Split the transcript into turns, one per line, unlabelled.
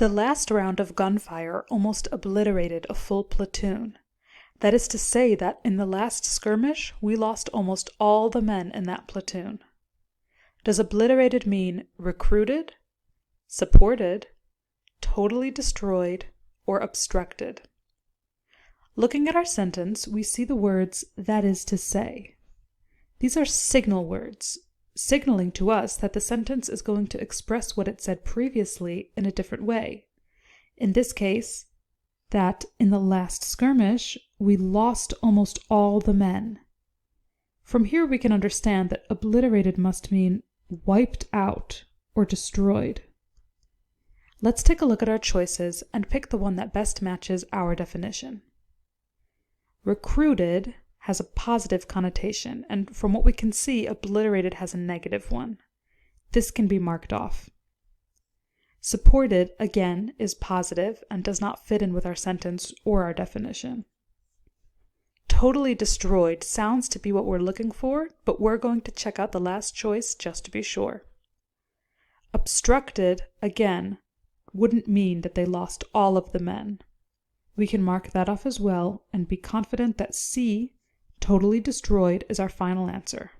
The last round of gunfire almost obliterated a full platoon. That is to say that in the last skirmish, we lost almost all the men in that platoon. Does obliterated mean recruited, supported, totally destroyed, or obstructed? Looking at our sentence, we see the words "that is to say." These are signal words, signaling to us that the sentence is going to express what it said previously in a different way. In this case, that in the last skirmish, we lost almost all the men. From here we can understand that obliterated must mean wiped out or destroyed. Let's take a look at our choices and pick the one that best matches our definition. Recruited has a positive connotation, and from what we can see, obliterated has a negative one. This can be marked off. Supported, again, is positive and does not fit in with our sentence or our definition. Totally destroyed sounds to be what we're looking for, but we're going to check out the last choice just to be sure. Obstructed, again, wouldn't mean that they lost all of the men. We can mark that off as well and be confident that C, totally destroyed, is our final answer.